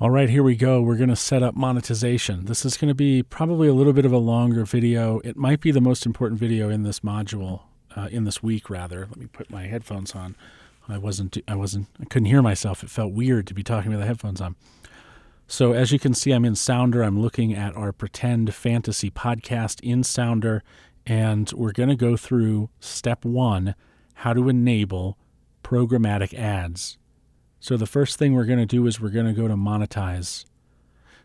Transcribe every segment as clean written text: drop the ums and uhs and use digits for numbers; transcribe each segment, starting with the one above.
All right, here we go. We're going to set up monetization. This is going to be probably a little bit of a longer video. It might be the most important video in this module, in this week rather. Let me put my headphones on. I couldn't hear myself. It felt weird to be talking with the headphones on. So as you can see, I'm in Sounder. I'm looking at our pretend fantasy podcast in Sounder, and we're going to go through step 1, how to enable programmatic ads. So the first thing we're going to do is we're going to go to monetize.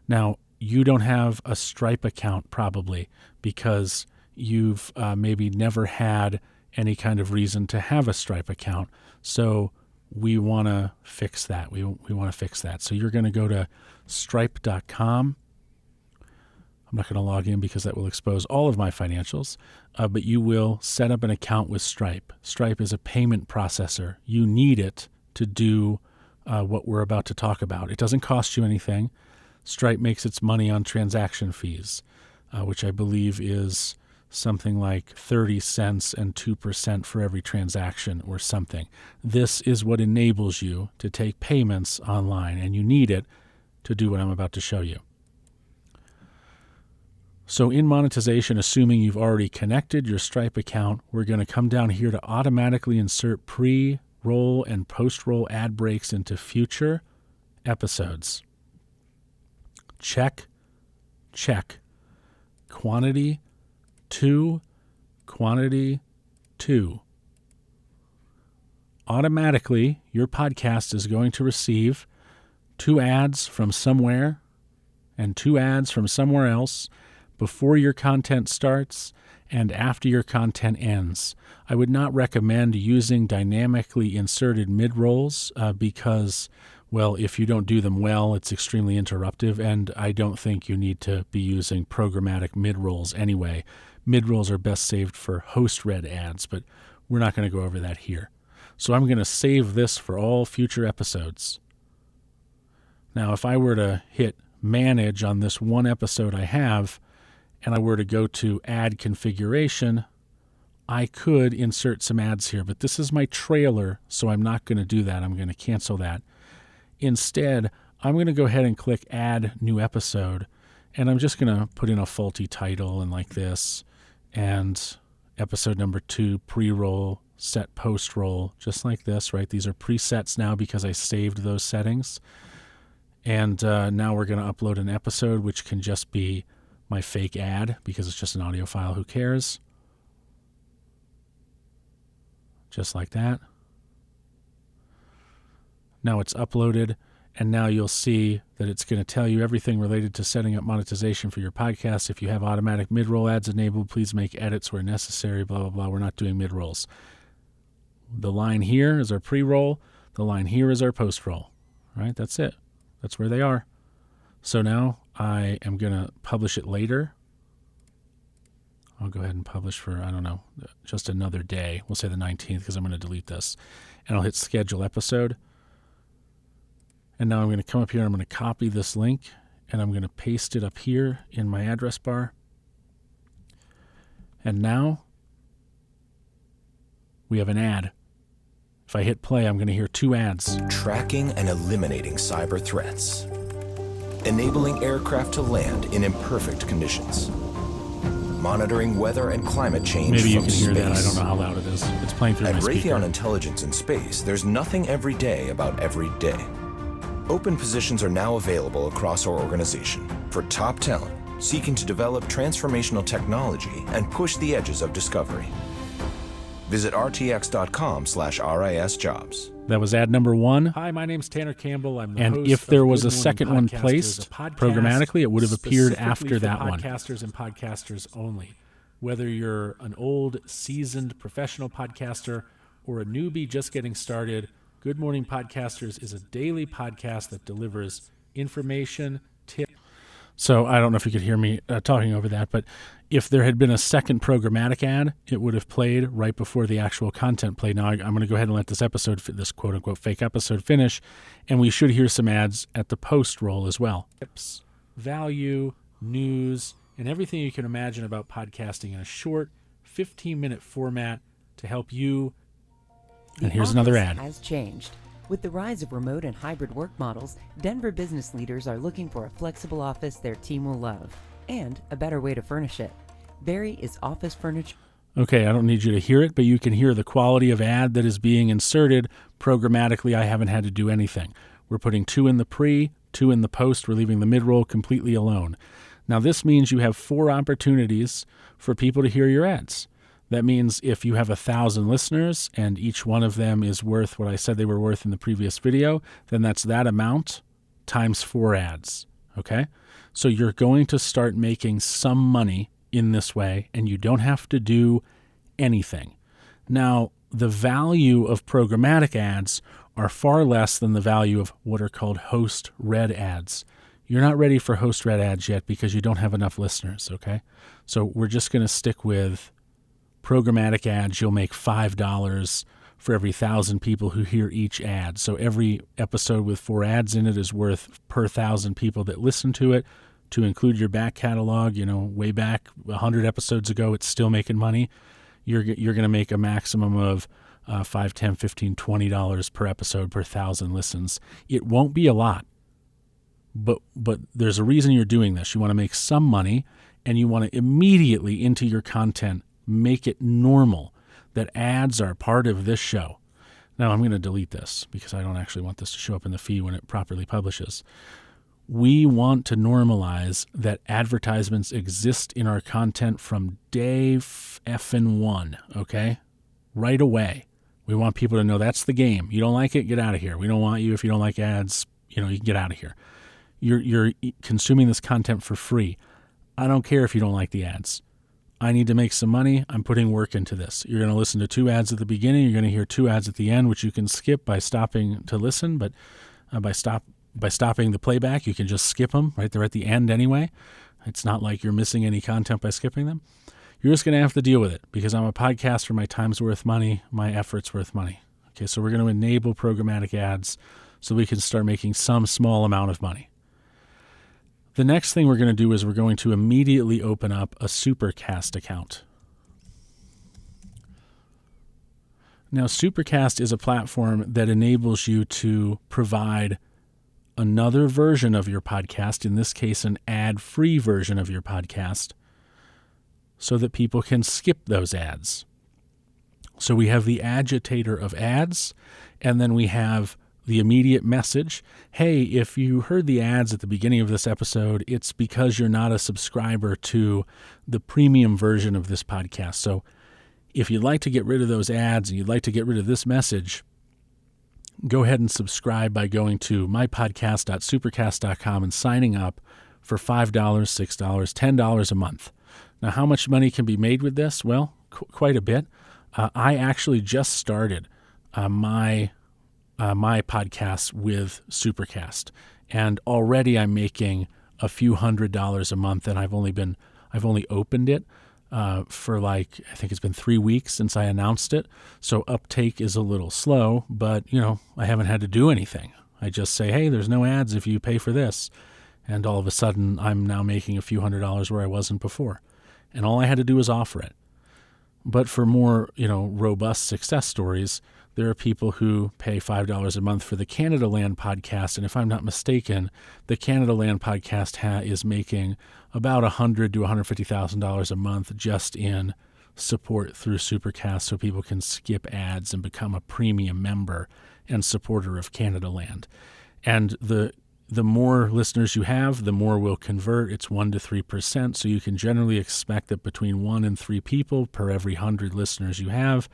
Now, you don't have a Stripe account probably because you've maybe never had any kind of reason to have a Stripe account. So we want to fix that. We want to fix that. So you're going to go to stripe.com. I'm not going to log in because that will expose all of my financials, but you will set up an account with Stripe. Stripe is a payment processor. You need it to do what we're about to talk about. It doesn't cost you anything. Stripe makes its money on transaction fees, which I believe is something like 30 cents and 2% for every transaction or something. This is what enables you to take payments online, and you need it to do what I'm about to show you. So in monetization, assuming you've already connected your Stripe account, we're going to come down here to automatically insert pre-roll and post-roll ad breaks into future episodes. Check. Quantity 2, quantity 2. Automatically, your podcast is going to receive 2 ads from somewhere and 2 ads from somewhere else before your content starts and after your content ends. I would not recommend using dynamically inserted mid-rolls because, well, if you don't do them well, it's extremely interruptive, and I don't think you need to be using programmatic mid-rolls anyway. Mid-rolls are best saved for host-read ads, but we're not going to go over that here. So I'm going to save this for all future episodes. Now, if I were to hit manage on this one episode I have, and I were to go to ad configuration, I could insert some ads here, but this is my trailer, so I'm not going to do that. I'm going to cancel that. Instead, I'm going to go ahead and click add new episode, and I'm just going to put in a faulty title and like this, and episode number 2, pre-roll, set post-roll, just like this, right? These are presets now because I saved those settings. And now we're going to upload an episode, which can just be my fake ad because it's just an audio file. Who cares? Just like that. Now it's uploaded, and now you'll see that it's going to tell you everything related to setting up monetization for your podcast. If you have automatic mid-roll ads enabled, please make edits where necessary, blah, blah, blah. We're not doing mid-rolls. The line here is our pre-roll. The line here is our post-roll. Right? That's it. That's where they are. So now I am going to publish it later. I'll go ahead and publish for, I don't know, just another day. We'll say the 19th because I'm going to delete this. And I'll hit schedule episode. And now I'm going to come up here, I'm going to copy this link, and I'm going to paste it up here in my address bar. And now we have an ad. If I hit play, I'm going to hear 2 ads. Tracking and eliminating cyber threats. Enabling aircraft to land in imperfect conditions. Monitoring weather and climate change Maybe you from can hear space. that. I don't know how loud it is. It's playing through At my speaker. Raytheon Intelligence in Space, there's nothing every day about every day. Open positions are now available across our organization for top talent seeking to develop transformational technology and push the edges of discovery. Visit rtx.com/risjobs. That was ad number 1. Hi, my name's Tanner Campbell. I'm the And host if there of was Good a Morning second one Podcasters, placed a podcast programmatically, it would have appeared specifically after for that one. Podcasters and podcasters only. Whether you're an old, seasoned professional podcaster or a newbie just getting started, Good Morning Podcasters is a daily podcast that delivers information, tips. So I don't know if you could hear me talking over that, but if there had been a second programmatic ad, it would have played right before the actual content played. Now I'm going to go ahead and let this episode, this quote-unquote fake episode finish, and we should hear some ads at the post-roll as well. Tips, value, news, and everything you can imagine about podcasting in a short 15-minute format to help you. And here's another ad. Has changed. With the rise of remote and hybrid work models, Denver business leaders are looking for a flexible office their team will love, and a better way to furnish it. Barry is office furniture. Okay, I don't need you to hear it, but you can hear the quality of ad that is being inserted programmatically. I haven't had to do anything. We're putting 2 in the pre, 2 in the post. We're leaving the mid-roll completely alone. Now, this means you have 4 opportunities for people to hear your ads. That means if you have 1,000 listeners and each one of them is worth what I said they were worth in the previous video, then that's that amount times 4 ads, okay? So you're going to start making some money in this way, and you don't have to do anything. Now, the value of programmatic ads are far less than the value of what are called host-read ads. You're not ready for host-read ads yet because you don't have enough listeners, okay? So we're just going to stick with programmatic ads. You'll make $5 for every 1,000 people who hear each ad. So every episode with 4 ads in it is worth per 1,000 people that listen to it. To include your back catalog, way back 100 episodes ago, it's still making money. You're going to make a maximum of $5, $10, $15, $20 per episode per 1,000 listens. It won't be a lot, but there's a reason you're doing this. You want to make some money, and you want to immediately into your content make it normal that ads are part of this show. Now, I'm going to delete this because I don't actually want this to show up in the feed when it properly publishes. We want to normalize that advertisements exist in our content from day effing one, okay? Right away. We want people to know that's the game. You don't like it, get out of here. We don't want you if you don't like ads, you can get out of here. You're consuming this content for free. I don't care if you don't like the ads. I need to make some money. I'm putting work into this. You're going to listen to 2 ads at the beginning. You're going to hear 2 ads at the end, which you can skip by stopping to listen, but by stopping the playback, you can just skip them, right? They're at the end anyway. It's not like you're missing any content by skipping them. You're just going to have to deal with it because I'm a podcaster. My time's worth money. My effort's worth money. Okay, so we're going to enable programmatic ads so we can start making some small amount of money. The next thing we're going to do is we're going to immediately open up a Supercast account. Now, Supercast is a platform that enables you to provide another version of your podcast, in this case an ad-free version of your podcast, so that people can skip those ads. So we have the agitator of ads, and then we have the immediate message. Hey, if you heard the ads at the beginning of this episode, it's because you're not a subscriber to the premium version of this podcast. So if you'd like to get rid of those ads and you'd like to get rid of this message, go ahead and subscribe by going to mypodcast.supercast.com and signing up for $5, $6, $10 a month. Now, how much money can be made with this? Well, quite a bit. I actually just started my podcast with Supercast, and already I'm making a few $100s a month, and I've only opened it for I think it's been 3 weeks since I announced it. So uptake is a little slow, but I haven't had to do anything. I just say, hey, there's no ads if you pay for this. And all of a sudden I'm now making a few $100s where I wasn't before. And all I had to do was offer it. But for more, robust success stories, there are people who pay $5 a month for the Canada Land podcast. And if I'm not mistaken, the Canada Land podcast is making about $100,000 to $150,000 a month just in support through Supercast, so people can skip ads and become a premium member and supporter of Canada Land. And the more listeners you have, the more will convert. It's 1% to 3%. So you can generally expect that between 1 and 3 people per every 100 listeners you have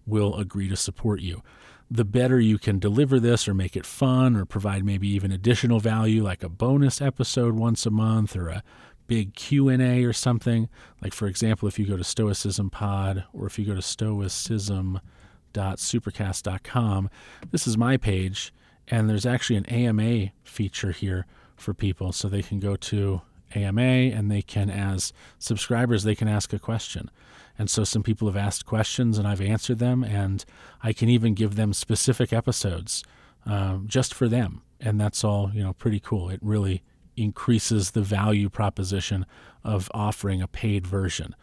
will agree to support you. The better you can deliver this or make it fun or provide maybe even additional value, like a bonus episode once a month or a big Q&A or something. Like, for example, if you go to Stoicism Pod or if you go to stoicism.supercast.com, this is my page, and there's actually an AMA feature here for people. So they can go to AMA and they can, as subscribers, they can ask a question. And so some people have asked questions and I've answered them, and I can even give them specific episodes just for them. And that's all, pretty cool. It really increases the value proposition of offering a paid version.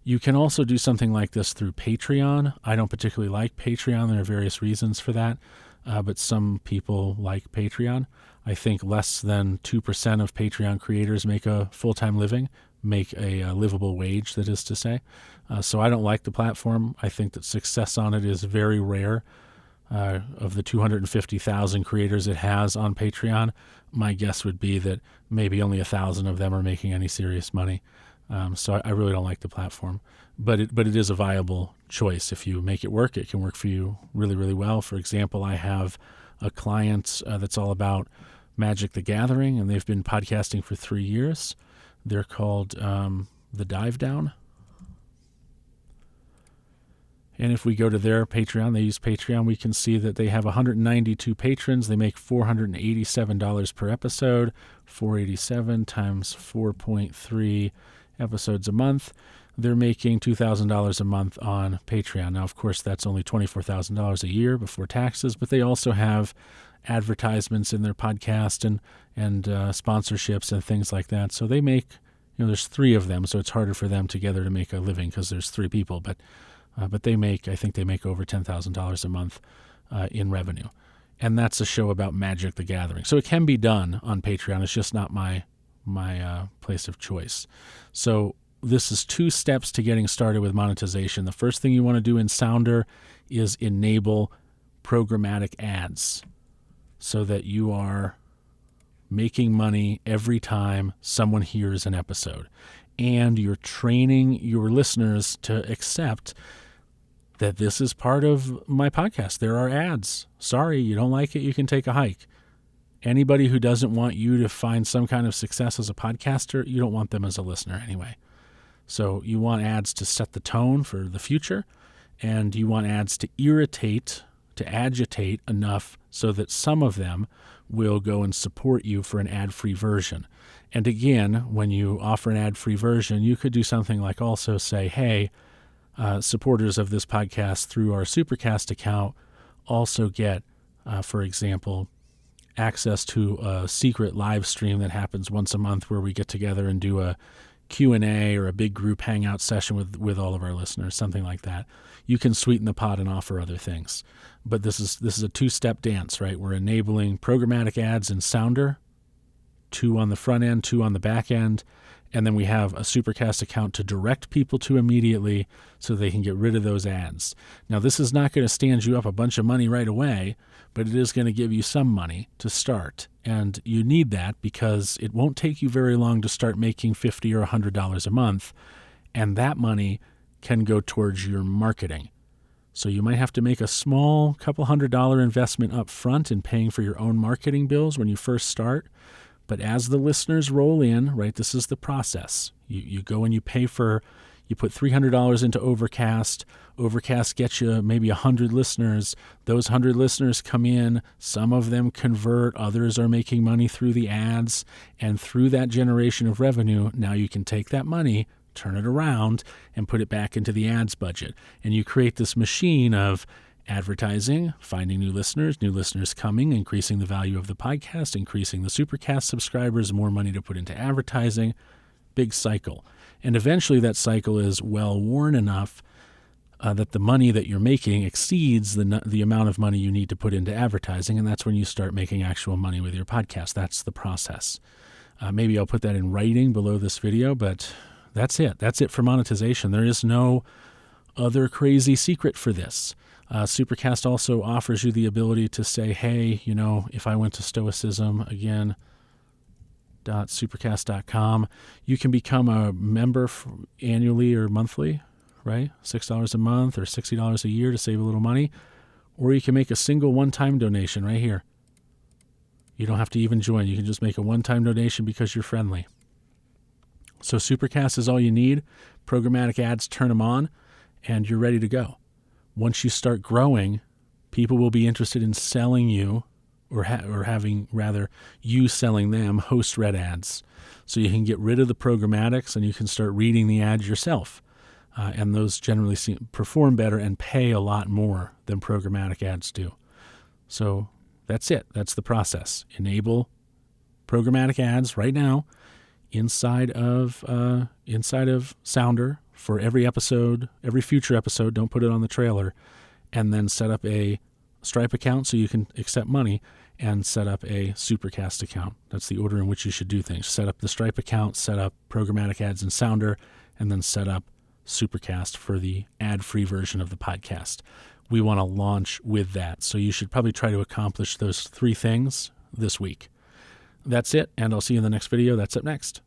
You can also do something like this through Patreon. I don't particularly like Patreon. There are various reasons for that. but some people like Patreon. I think less than 2% of Patreon creators make a full-time living, make a livable wage, that is to say. So I don't like the platform. I think that success on it is very rare. Of the 250,000 creators it has on Patreon, my guess would be that maybe only 1,000 of them are making any serious money. So I really don't like the platform. But it is a viable choice. If you make it work, it can work for you really, really well. For example, I have a client that's all about Magic the Gathering, and they've been podcasting for 3 years. They're called The Dive Down. And if we go to their Patreon, they use Patreon, we can see that they have 192 patrons. They make $487 per episode, 487 times 4.3 episodes a month. They're making $2,000 a month on Patreon. Now, of course, that's only $24,000 a year before taxes, but they also have advertisements in their podcast and sponsorships and things like that. So they make, there's 3 of them, so it's harder for them together to make a living because there's 3 people. But I think they make over $10,000 a month in revenue. And that's a show about Magic the Gathering. So it can be done on Patreon. It's just not my place of choice. So this is 2 steps to getting started with monetization. The first thing you want to do in Sounder is enable programmatic ads so that you are making money every time someone hears an episode. And you're training your listeners to accept that this is part of my podcast. There are ads. Sorry, you don't like it, you can take a hike. Anybody who doesn't want you to find some kind of success as a podcaster, you don't want them as a listener anyway. So you want ads to set the tone for the future, and you want ads to irritate, to agitate enough so that some of them will go and support you for an ad-free version. And again, when you offer an ad-free version, you could do something like also say, hey, supporters of this podcast through our Supercast account also get, for example, access to a secret live stream that happens once a month where we get together and do a Q&A or a big group hangout session with all of our listeners, something like that. You can sweeten the pot and offer other things. But this is a 2-step dance, right? We're enabling programmatic ads in Sounder, 2 on the front end, 2 on the back end, and then we have a Supercast account to direct people to immediately so they can get rid of those ads. Now, this is not going to stand you up a bunch of money right away, but it is going to give you some money to start. And you need that because it won't take you very long to start making $50 or $100 a month, and that money can go towards your marketing. So you might have to make a small couple $100 investment up front in paying for your own marketing bills when you first start. But as the listeners roll in, right, this is the process. You go and you pay for, you put $300 into Overcast. Overcast gets you maybe 100 listeners. Those 100 listeners come in. Some of them convert. Others are making money through the ads. And through that generation of revenue, now you can take that money, turn it around, and put it back into the ads budget. And you create this machine of advertising, finding new listeners coming, increasing the value of the podcast, increasing the Supercast subscribers, more money to put into advertising, big cycle. And eventually that cycle is well-worn enough that the money that you're making exceeds the amount of money you need to put into advertising, and that's when you start making actual money with your podcast. That's the process. Maybe I'll put that in writing below this video, but that's it. That's it for monetization. There is no other crazy secret for this. Supercast also offers you the ability to say, hey, if I went to Stoicism, again, .supercast.com, you can become a member annually or monthly, right? $6 a month or $60 a year to save a little money. Or you can make a single one-time donation right here. You don't have to even join. You can just make a one-time donation because you're friendly. So Supercast is all you need. Programmatic ads, turn them on, and you're ready to go. Once you start growing, people will be interested in selling you or having rather you selling them host-read ads. So you can get rid of the programmatics and you can start reading the ads yourself. And those generally perform better and pay a lot more than programmatic ads do. So that's it. That's the process. Enable programmatic ads right now inside of Sounder for every episode, every future episode. Don't put it on the trailer, and then set up a Stripe account so you can accept money, and set up a Supercast account. That's the order in which you should do things. Set up the Stripe account, set up programmatic ads in Sounder, and then set up Supercast for the ad-free version of the podcast. We want to launch with that, so you should probably try to accomplish those 3 things this week. That's it, and I'll see you in the next video. That's up next.